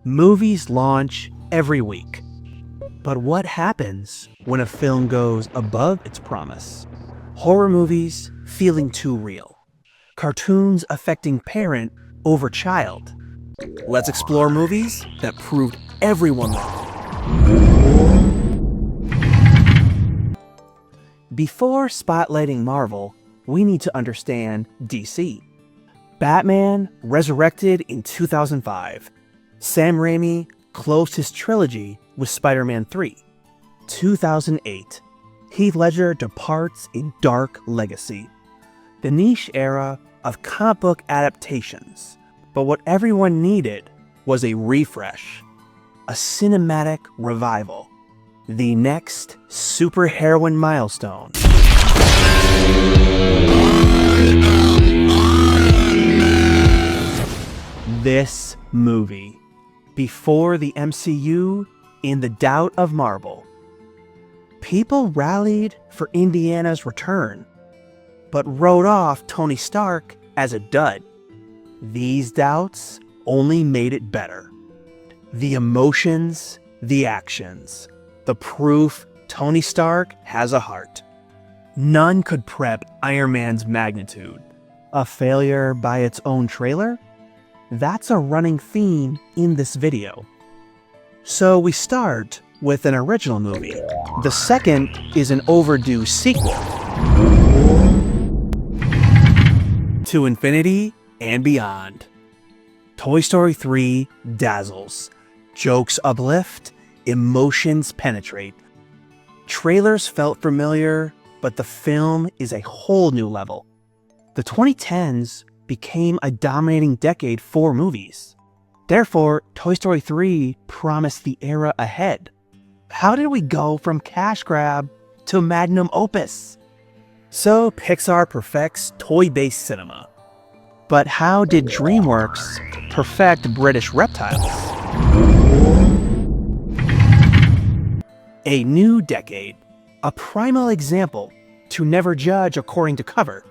Movies launch every week. But what happens when a film goes above its promise? Horror movies feeling too real. Cartoons affecting parent over child. Let's explore movies that proved everyone wrong. Before spotlighting Marvel, we need to understand DC. Batman resurrected in 2005. Sam Raimi closed his trilogy with Spider-Man 3. 2008. Heath Ledger departs in dark legacy. The niche era of comic book adaptations. But what everyone needed was a refresh. A cinematic revival. The next superheroine milestone. This movie. Before the MCU, in the doubt of Marvel. People rallied for Indiana's return, but wrote off Tony Stark as a dud. These doubts only made it better. The emotions, the actions, the proof Tony Stark has a heart. None could prep Iron Man's magnitude. A failure by its own trailer? That's a running theme in this video. So we start with an original movie. The second is an overdue sequel. To infinity and beyond. Toy Story 3 dazzles. Jokes uplift, emotions penetrate. Trailers felt familiar, but the film is a whole new level. The 2010s became a dominating decade for movies. Therefore, Toy Story 3 promised the era ahead. How did we go from cash grab to magnum opus? So Pixar perfects toy-based cinema. But how did DreamWorks perfect British reptiles? A new decade. A primal example to never judge according to cover.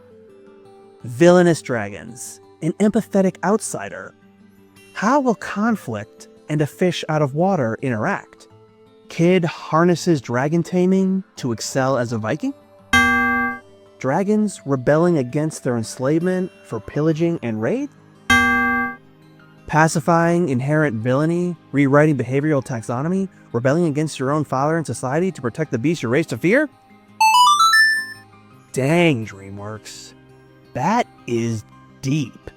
Villainous dragons, an empathetic outsider. How will conflict and a fish out of water interact? Kid harnesses dragon taming to excel as a Viking? Dragons rebelling against their enslavement for pillaging and raid? Pacifying inherent villainy, rewriting behavioral taxonomy, rebelling against your own father and society to protect the beast you're raised to fear? Dang, DreamWorks. That is deep.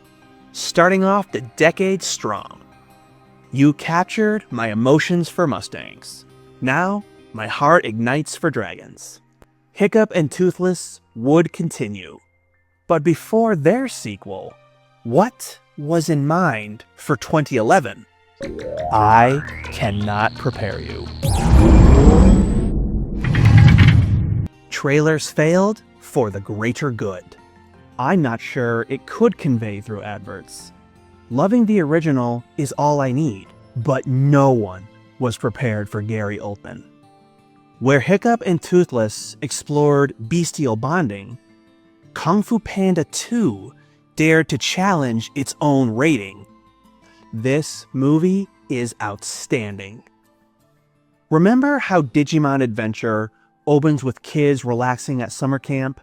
Starting off the decade strong. You captured my emotions for Mustangs. Now, my heart ignites for dragons. Hiccup and Toothless would continue. But before their sequel, what was in mind for 2011? I cannot prepare you. Trailers failed for the greater good. I'm not sure it could convey through adverts. Loving the original is all I need, but no one was prepared for Gary Oldman. Where Hiccup and Toothless explored bestial bonding, Kung Fu Panda 2 dared to challenge its own rating. This movie is outstanding. Remember how Digimon Adventure opens with kids relaxing at summer camp?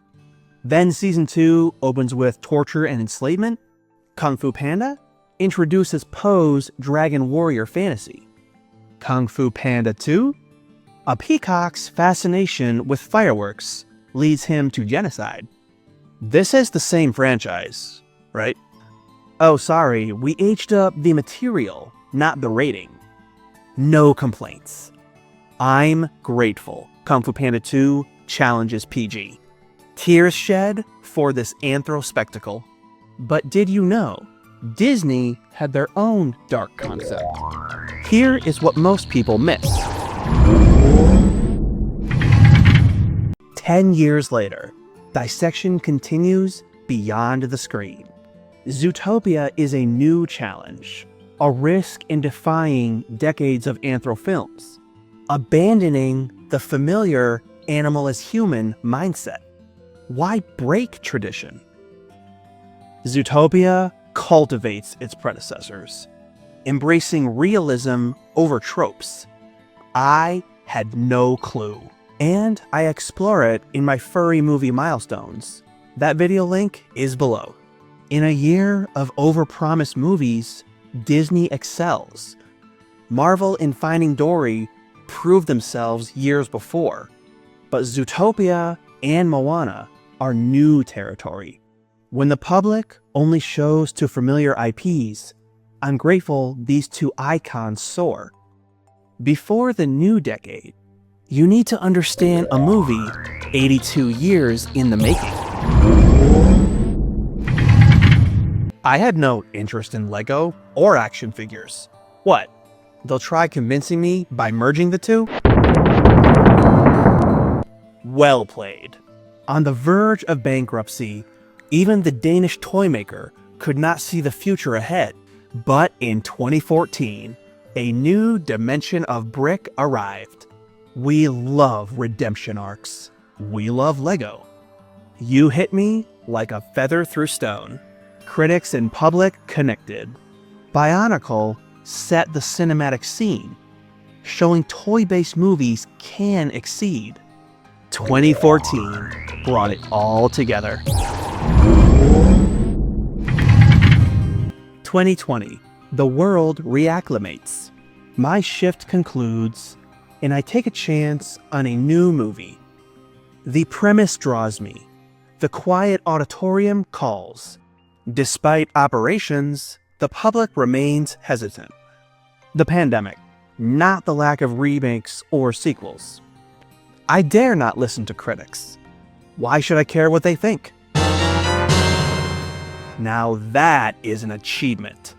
Then Season 2 opens with torture and enslavement? Kung Fu Panda introduces Poe's Dragon Warrior fantasy. Kung Fu Panda 2? A peacock's fascination with fireworks leads him to genocide. This is the same franchise, right? Oh, sorry, we aged up the material, not the rating. No complaints. I'm grateful Kung Fu Panda 2 challenges PG. Tears shed for this anthro spectacle. But did you know, Disney had their own dark concept. Here is what most people miss. 10 years later, dissection continues beyond the screen. Zootopia is a new challenge, a risk in defying decades of anthro films, abandoning the familiar animal as human mindset. Why break tradition? Zootopia cultivates its predecessors. embracing realism over tropes. I had no clue. And I explore it in my furry movie MileStones. That video link is below. In a year of overpromised movies, Disney excels. Marvel and Finding Dory proved themselves years before, but Zootopia and Moana are new territory. When the public only shows to familiar IPs, I'm grateful these two icons soar. Before the new decade, you need to understand a movie 82 years in the making. I had no interest in Lego or action figures. What? They'll try convincing me by merging the two? Well played. On the verge of bankruptcy, even the Danish toy maker could not see the future ahead. But in 2014, a new dimension of brick arrived. We love redemption arcs. We love Lego. You hit me like a feather through stone. Critics and public connected. Bionicle set the cinematic scene, showing toy-based movies can exceed. 2014 brought it all together. 2020, the world reacclimates. My shift concludes, and I take a chance on a new movie. The premise draws me. The quiet auditorium calls. Despite operations, the public remains hesitant. The pandemic, not the lack of remakes or sequels. I dare not listen to critics. Why should I care what they think? Now that is an achievement.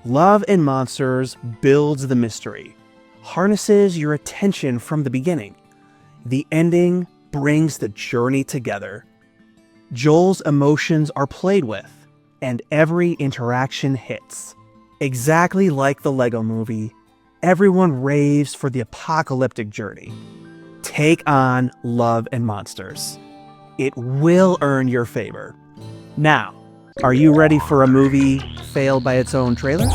Love and Monsters builds the mystery, harnesses your attention from the beginning. The ending brings the journey together. Joel's emotions are played with, and every interaction hits. Exactly like the Lego movie, everyone raves for the apocalyptic journey. Take on Love and Monsters. It will earn your favor. Now, are you ready for a movie failed by its own trailers?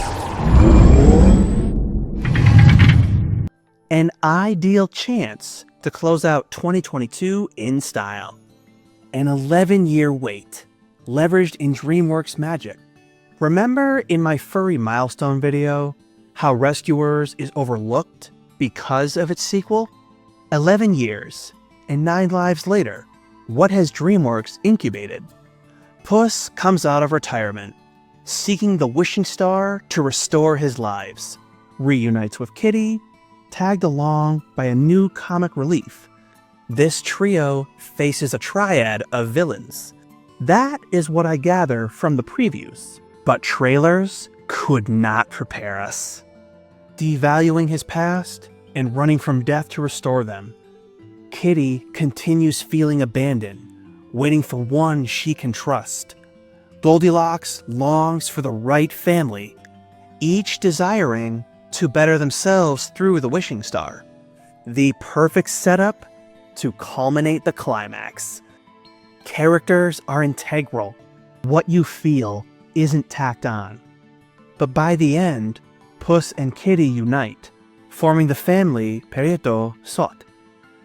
An ideal chance to close out 2022 in style. An 11-year wait, leveraged in DreamWorks magic. Remember in my Furry milestone video, how Rescuers is overlooked because of its sequel? 11 years and 9 lives later, what has DreamWorks incubated? Puss comes out of retirement, seeking the wishing star to restore his lives, reunites with Kitty, tagged along by a new comic relief. This trio faces a triad of villains. That is what I gather from the previews. But trailers could not prepare us. Devaluing his past and running from death to restore them, Kitty continues feeling abandoned, waiting for one she can trust. Goldilocks longs for the right family, each desiring to better themselves through the wishing star. The perfect setup to culminate the climax. Characters are integral. What you feel isn't tacked on. But by the end, Puss and Kitty unite, forming the family Perrito Sot.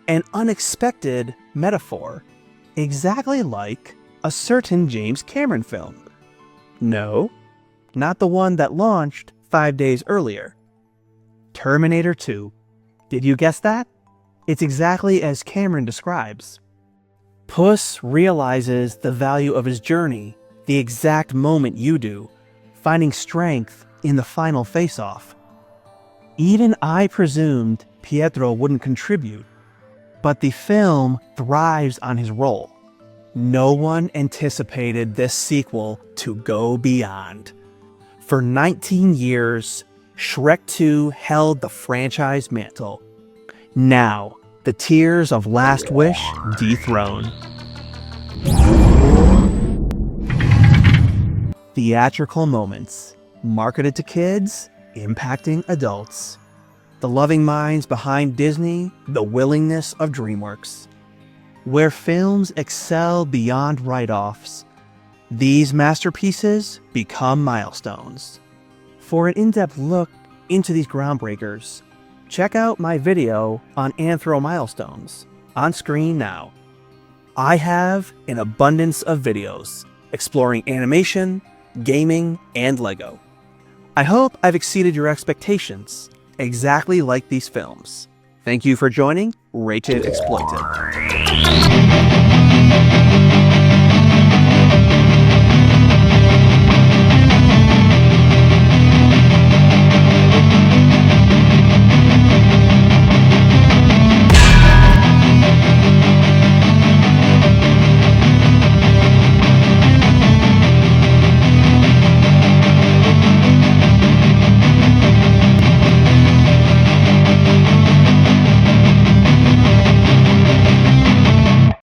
An unexpected metaphor, exactly like a certain James Cameron film. No, not the one that launched 5 days earlier. Terminator 2. Did you guess that? It's exactly as Cameron describes. Puss realizes the value of his journey the exact moment you do, finding strength in the final face-off. Even I presumed Pietro wouldn't contribute, but the film thrives on his role. No one anticipated this sequel to go beyond. For 19 years, Shrek 2 held the franchise mantle. Now, the tears of Last Wish dethrone. Theatrical moments, marketed to kids, impacting adults. The loving minds behind Disney, the willingness of DreamWorks. Where films excel beyond write-offs, these masterpieces become milestones. For an in-depth look into these groundbreakers, check out my video on MileStones, on screen now. I have an abundance of videos exploring animation, gaming, and LEGO. I hope I've exceeded your expectations, exactly like these films. Thank you for joining Rated Exploited.